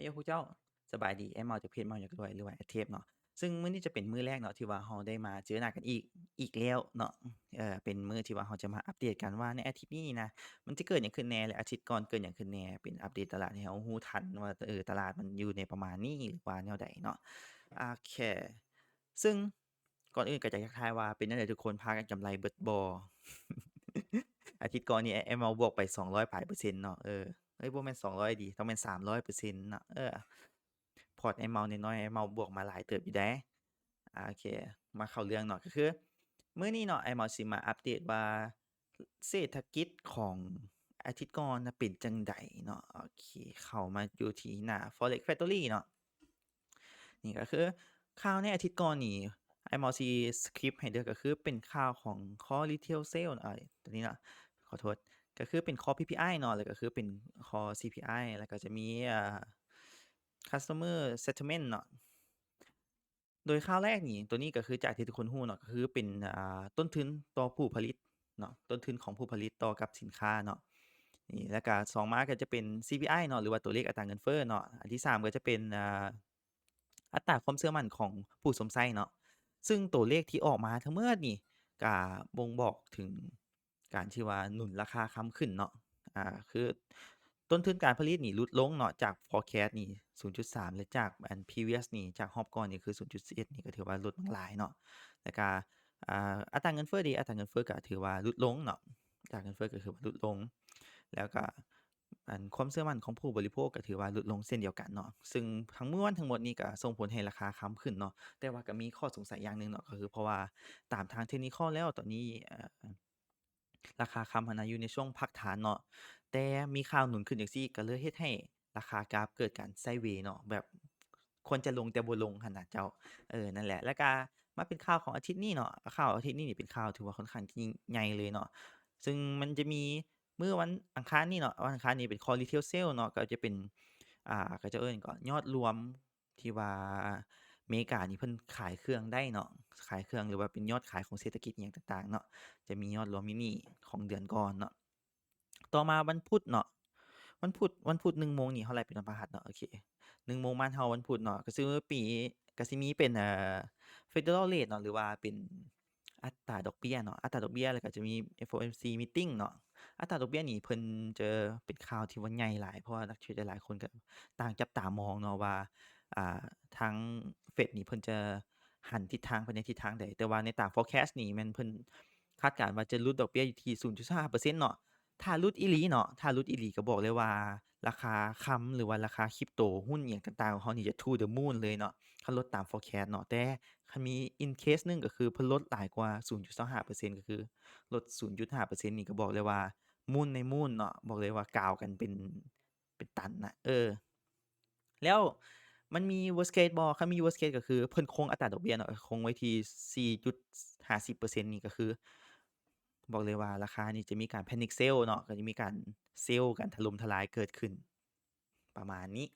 ให้พวกเจ้าสบายดีไอ้เมาจากเพจเมาอยากรวยหรือว่าไอ้เทปเนาะซึ่งมื้อนี้จะเป็นมื้อแรกเนาะที่ว่าเราได้มาเจอหน้ากันอีกแล้วเนาะเป็นมื้อที่ว่าเราจะมาอัปเดตกันว่าในอาทิตย์นี้นะมันจะเกิดหยังขึ้นแหน่และอาทิตย์ก่อนเกิดหยังขึ้นแหน่เป็นอัปเดตตลาดให้เรารู้ทันว่าตลาดมันอยู่ในประมาณนี้หรือว่าแนวใดเนาะโอเคซึ่งก่อนอื่นก็จะทักทายว่าเป็นจั่งใดทุกคนพากันกำไรเบิดบ่อาทิตย์ก่อนนี่ไอ้เมาบวกไป200ปลายเปอร์เซ็นต์เนาะเฮ้ยบ่แม่น200ดิต้องแม่น300%เนาะพอร์ตไอ้เมาน้อยๆไอ้เมาบวกมาหลายเติบอยู่เดะโอเคมาเข้าเรื่องเนาะก็คือมื้อนี้เนาะไอ้เมาสิมาอัปเดตว่าเศรษฐกิจของอาทิตย์ก่อนน่ะเป็นจั่งใดเนาะโอเคเข้ามาอยู่ที่หน้า Forex Factory เนาะนี่ก็คือข่าวในอาทิตย์ก่อนนี่ไอ้เมาสิสกิปให้เด้อก็คือเป็นข่าวของ Core Retail Sales ตัวนี้เนาะขอโทษก็คือเป็น Core PPI เนาะแล้วก็คือเป็น Core CPI แล้วก็จะมีCustomer Sentiment เนาะ โดยข่าวแรกนี่ตัวนี้ก็คือจากที่ทุกคนรู้เนาะก็คือเป็นต้นทุนต่อผู้ผลิตเนาะต้นทุนของผู้ผลิตต่อกับสินค้าเนาะนี่แล้วก็2มาก็จะเป็น CPI เนาะหรือว่าตัวเลขอัตราเงินเฟ้อเนาะอันที่3ก็จะเป็นอัตราความเชื่อมั่นของผู้สวมใช้เนาะซึ่งตัวเลขที่ออกมาทั้งหมดนี่ก็บ่งบอกถึงการที่ว่าหนุนราคาค้ำขึ้นเนาะคือต้นทุนการผลิตนี่ลดลงเนาะจาก forecast นี่0.3และจากอัน previous นี่จากรอบก่อนนี่คือ0.11นี่ก็ถือว่าลดลงหลายเนาะแล้วก็อัตราเงินเฟ้ออัตราเงินเฟ้อก็ถือว่าลดลงเนาะอัตราเงินเฟ้อก็คือว่าลดลงแล้วก็ความเชื่อมั่นของผู้บริโภคก็ถือว่าลดลงเช่นเดียวกันเนาะซึ่งทั้งมวลทั้งหมดนี้ก็ส่งผลให้ราคาค้ำขึ้นเนาะแต่ว่าก็มีข้อสงสัยอย่างหนึ่งเนาะก็คือเพราะว่าตามทาง Technical แล้วตอนนี้ราคาค้ำหั้นน่ะอยู่ในช่วงพักฐานเนาะแต่มีข่าวหนุนขึ้นจั่งซี้ก็เลยเฮ็ดให้ราคากราฟเกิดการไซด์เวย์เนาะแบบควรจะลงแต่บ่ลงหั้นน่ะเจ้านั่นแหละแล้วก็มาเป็นข่าวของอาทิตย์นี้เนาะข่าวอาทิตย์นี้นี่เป็นข่าวถือว่าค่อนข้างที่ใหญ่เลยเนาะซึ่งมันจะมีมื้อวันอังคารนี้เนาะวันอังคารนี้เป็น Core Retail Sales เนาะก็จะเป็นเขาเจ้าเอิ้นหยังก็ยอดรวมที่ว่าอเมริกานี่เพิ่นขายเครื่องได้เนาะขายเครื่องหรือว่าเป็นยอดขายของเศรษฐกิจอิหยังต่างๆเนาะ จะมียอดรวมอยู่นี่ของเดือนก่อนเนาะต่อมาวันพุธเนาะวันพุธ1โมงนี่เท่าไรเป็นวันพฤหัสเนาะโอเค1โมงบ้านเราวันพุธเนาะก็คือก็สิมีเป็นFederal Rate เนาะหรือว่าเป็นอัตราดอกเบี้ยเนาะอัตราดอกเบี้ยแล้วก็จะมี FOMC meeting เนาะอัตราดอกเบี้ยนี่เพิ่นจะเป็นข่าวที่ว่าใหญ่หลายเพราะว่านักเทรดหลายๆคนก็ต่างจับตามองเนาะว่าอ่าทาง Fed นี่เพิ่นจะหันทิศทางไปในทิศทางใดแต่ว่าในตาม forecast นี่แม่นเพิ่น คาดการณ์ว่าจะลดดอกเบี้ยอยู่ที่ 0.5% เนาะถ้าลดอีหลีเนาะถ้าลดอีหลีก็บอกเลยว่าราคาค้ำหรือว่าราคา Crypto หุ้นอิหยังต่างๆของเขานี่จะ to the moon เลยเนาะคันลดตาม forecast เนาะแต่คันมี in case หนึ่งก็คือเพิ่นลดหลายกว่า 0.25% ก็คือลด 0.5% นี่ก็บอกเลยว่ามูนในมูนเนาะบอกเลยว่ากาวกันเป็นตันน่ะแล้วมันมี worst case บ่คันมี worst case ก็คือเพิ่นคงอัตราดอกเบี้ยเนาะคงไว้ที่ 4.50% นี่ก็คือบอกเลยว่าราคานี่จะมีการ panic sell เนาะก็จะมีการเซลล์กันถล่มทลายเกิดขึ้นประมาณนี้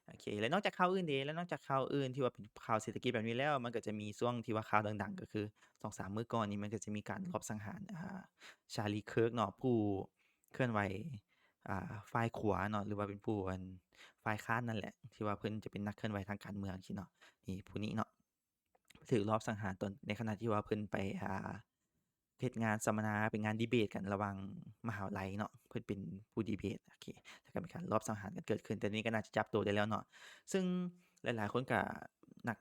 โอเคแล้วนอกจากข่าวอื่นเดแล้วนอกจากข่าวอื่นที่ว่าเป็นข่าวเศรษฐกิจแบบนี้แล้วมันก็จะมีช่วงที่ว่าข่าวดังๆก็คือ2-3มื้อก่อนนี้มันก็จะมีการลอบสังหารCharlie Kirk เนาะผู้เคลื่อนไหวฝ่ายขวาเนาะหรือว่าเป็นผู้ฝ่ายค้านนั่นแหละที่ว่าเพิ่นจะเป็นนักเคลื่อนไหวทางการเมืองซี้เนาะนี่ผู้นี้เนาะถูกลอบสังหารตอนในขณะที่ว่าเพิ่นไปเฮ็ดงานสัมมนาเป็นงานดีเบตกันระหว่างมหาวิทยาลัยเนาะเพิ่นเป็นผู้ดีเบตโอเคแล้วก็มีการลอบสังหารกันเกิดขึ้นแต่นี้ก็น่าจะจับตัวได้แล้วเนาะซึ่งหลายๆคนก็นัก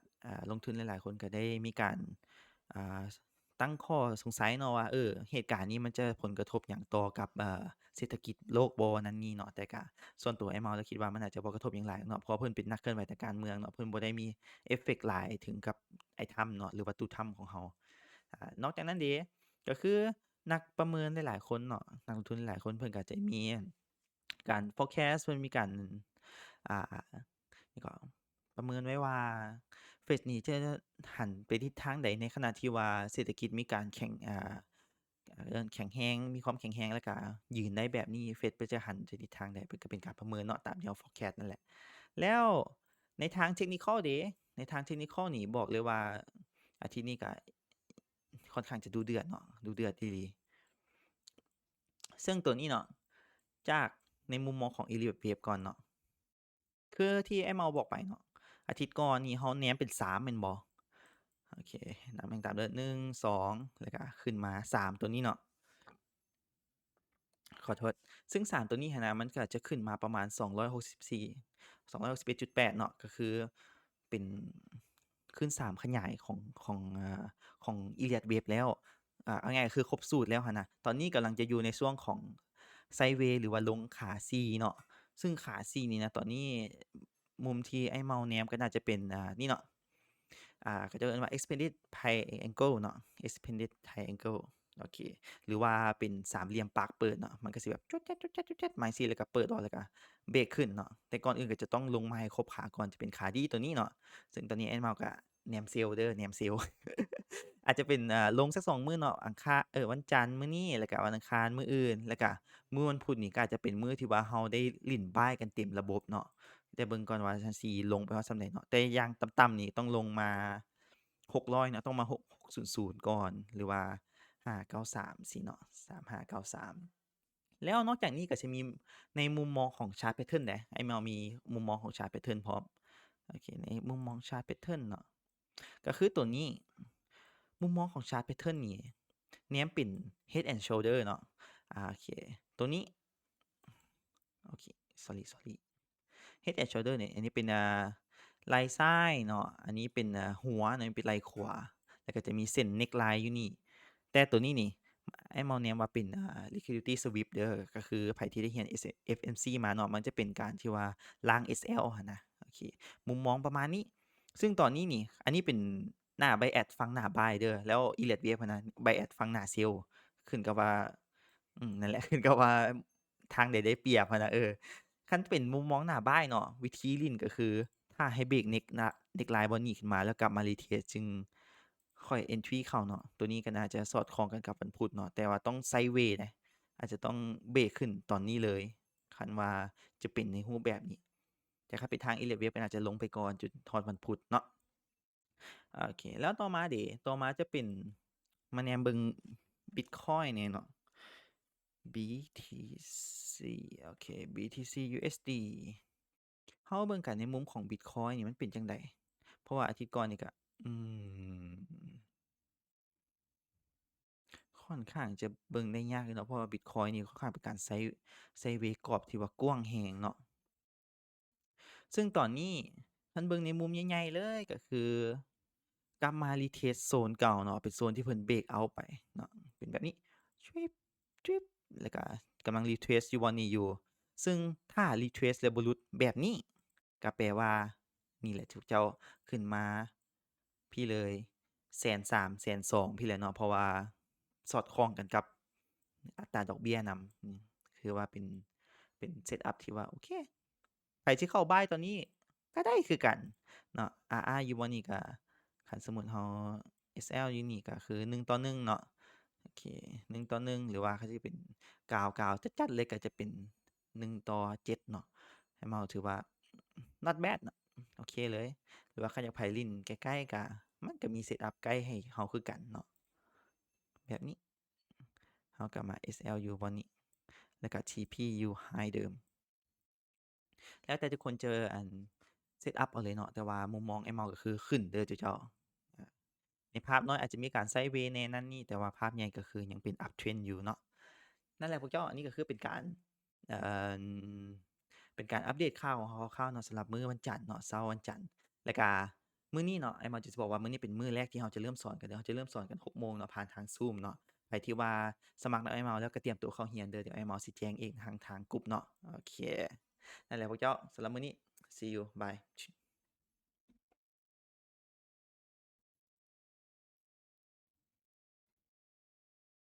ลงทุนหลายๆคนก็ได้มีการอ่าตั้งข้อสงสัยเนาะว่าเหตุการณ์นี้มันจะผลกระทบหยังต่อกับเศรษฐกิจโลกบ่นั่นนี่เนาะแต่ก็ส่วนตัวไอ้เมาส์ก็คิดว่ามันอาจจะบ่กระทบหยังหลายเนาะเพราะว่าเพิ่นเป็นนักเคลื่อนไหวทางการเมืองเนาะเพิ่นบ่ได้มีเอฟเฟกต์หลายถึงกับไอ้ถ้ำเนาะหรือว่าตู้ถ้ำของเรานอกจากนั้นเดะก็คือนักประเมินหลายๆคนเนาะนักลงทุนหลายๆคนเพิ่นก็จะมีการ forecast เพิ่นมีการอ่าหยังก็ประเมินไว้ว่า Fed นี่จะหันไปทิศทางใดในขณะที่ว่าเศรษฐกิจมีการแข่งแข็งแรงมีความแข็งแรงแล้วก็ยืนได้แบบนี้ Fed เพิ่นจะหันไปทิศทางใดเพิ่นก็เป็นการประเมินเนาะตามที่เรา forecast นั่นแหละแล้วในทาง Technical เดะในทาง Technical นี่บอกเลยว่าอาทิตย์นี้ก็ค่อนข้างจะดุเดือดเนาะดุเดือดอีหลีซึ่งตัวนี้เนาะจากในมุมมองของ Elliott Wave ก่อนเนาะ คือที่ไอ้เมาบอกไปเนาะอาทิตย์ก่อนนี่เราแหนมเป็น3แม่นบ่โอเคนับแม่งตามเด้อ1 2แล้วก็ขึ้นมา3ตัวนี้เนาะ ขอโทษซึ่งสารตัวนี้หั้นนะมันก็จะขึ้นมาประมาณ264 261.8เนาะก็คือเป็นขึ้น3ขยายของ Iliad Wave แล้วเอาง่ายๆคือครบสูตรแล้วหั้นนะตอนนี้กำลังจะอยู่ในช่วงของ Sideways หรือว่าลงขา C เนาะซึ่งขา C นี่นะตอนนี้มุมที่ไอ้เมาแนมก็น่าจะเป็นนี่เนาะเขาจะเรียกว่า Expanded Triangle เนาะ Expanded Triangle โอเค หรือว่าเป็นสามเหลี่ยมปากเปิดเนาะมันก็สิแบบจ๊ดๆๆๆๆมาจั่งซี้แล้วก็เปิดออกแล้วก็เบรกขึ้นเนาะแต่ก่อนอื่นก็จะต้องลงมาให้ครบขาก่อนจะเป็นขาดีตัวนี้เนาะซึ่งตอนนี้ไอ้เมาก็แหนมเซลเด้อแหนมเซลอาจจะเป็นลงสัก2มื้อเนาะอังคารวันจันทร์มื้อนี้แล้วก็วันอังคารมื้ออื่นแล้วก็มื้อวันพุธนี่ก็อาจจะเป็นมื้อที่ว่าเราได้ลิ้นบ้ายกันเต็มระบบเนาะแต่เบิ่งก่อนว่าฉันสิลงไปฮอดส่ำใดเนาะแต่อย่างต่ำๆนี่ต้องลงมา600เนาะต้องมา600ก่อนหรือว่า 593สิเนาะ3593แล้วนอกจากนี้ก็จะมีในมุมมองของชาร์ตแพตเทิร์นเดะไอ้แมวมีมุมมองของชาร์ตแพตเทิร์นพร้อมโอเคในมุมมองชาร์ตแพตเทิร์นเนาะก็คือตัวนี้มุมมองของชาร์ตแพตเทิร์นนี่แนมเป็น Head and Shoulder เนาะโอเคตัวนี้โอเค sorry Head and Shoulder เนี่ยอันนี้เป็นไหล่ซ้ายเนาะอันนี้เป็นหัวอันนี้เป็นไหล่ขวาแล้วก็จะมีเส้น neckline อยู่นี่แต่ตัวนี้นี่ไอ้เมาแนมว่าเป็นliquidity sweep เด้อก็คือไผที่ได้เรียน FMC มาเนาะมันจะเป็นการที่ว่าล้าง SL หั้นนะโอเคมุมมองประมาณนี้ซึ่งตอนนี้นี่อันนี้เป็นหน้า Bias ฝั่งหน้า Buy เด้อแล้ว Elliott Wave หั้นนะ Bias ฝั่งหน้า Sell ขึ้นกับว่านั่นแหละขึ้นกับว่าทางใดได้เปรียบหั้นนะคันเป็นมุมมองหน้าบ้ายเนาะวิธีเล่นก็คือถ้าให้เบรกneckline บ่นี้ขึ้นมาแล้วกลับมา retest จึงค่อย entry เข้าเนาะตัวนี้ก็น่าจะสอดคล้องกันกับวันพุธเนาะแต่ว่าต้อง sideways นะอาจจะต้องเบรกขึ้นตอนนี้เลยคันว่าจะเป็นในรูปแบบนี้แต่ถ้าเป็นทาง Elliott Wave ก็น่าจะลงไปก่อนจนฮอดวันพุธเนาะโอเคแล้วต่อมาเด้ต่อมาจะเป็นมาแนมเบิ่งบิตคอยน์แหน่เนาะ BTC โอเค BTC USD เฮาเบิ่งกันในมุมของบิตคอยน์นี่มันเป็นจั่งใดเพราะว่าอาทิตย์ก่อนนี่ก็อืมค่อนข้างจะเบิ่งได้ยากอยู่เนาะเพราะว่าบิตคอยน์นี่ค่อนข้างเป็นการไซด์เวย์กรอบที่ว่ากว้างแรงเนาะซึ่งตอนนี้คันเบิ่งในมุมใหญ่ๆเลยก็คือกลับมา retest โซนเก่าเนาะเป็นโซนที่เพิ่นเบรกเอาต์ไปเนาะเป็นแบบนี้แล้วก็กำลัง retrace อยู่บ่นี้อยู่ซึ่งถ้า retrace แล้วบ่หลุดแบบนี้ก็แปลว่านี่แหละที่เจ้าขึ้นมาพี่เลย130,000 120,000พี่แหละเนาะเพราะว่าสอดคล้องกันกับอัตราดอกเบี้ยนำคือว่าเป็นเซตอัปที่ว่าโอเคไผสิเข้าบายตอนนี้ก็ได้คือกันเนาะอยู่บ่นี้ก็คันสมมุติเรา SL อยู่นี่ก็คือ1:1เนาะโอเค1:1หรือว่าเขาสิเป็น99จัดๆเลยก็จะเป็น1:7เนาะให้เมาถือว่า not bad เนาะโอเคเลยหรือว่าคันอยากไผลิ้นใกล้ๆก็มันก็มีเซตอัปใกล้ให้เราคือกันเนาะแบบนี้เราก็มา SL อยู่บ่นี้แล้วก็ TP อยู่ High เดิมแล้วแต่ทุกคนเจอเซตอัปเอาเลยเนาะแต่ว่ามุมมองไอ้เมาก็คือขึ้นเด้อเจ้าอาในภาพน้อยอาจจะมีการไซด์เวย์แหน่นั่นนี่แต่ว่าภาพใหญ่ก็คือยังเป็น Uptrend อยู่เนาะนั่นแหละพวกเจ้าอันนี้ก็คือเป็นการเอ่อเป็นการอัปเดตข่าวคร่าวๆเนาะสำหรับมื้อวันจันทร์เนาะเช้าวันจันทร์แล้วก็มื้อนี้เนาะไอ้เมาจะบอกว่ามื้อนี้เป็นมื้อแรกที่เราจะเริ่มสอนกันเดี๋ยวเราจะเริ่มสอนกัน6โมงเนาะผ่านทาง Zoom เนาะใครที่ว่าสมัครกับไอ้เมาแล้วก็เตรียมตัวเข้าเรียนเด้อเดี๋ยวไอ้เมาสิแจ้งเองทางกรุ๊ปเนาะโอเคนั่นแหละพวกเจ้าสำหรับมื้อนี้ see you bye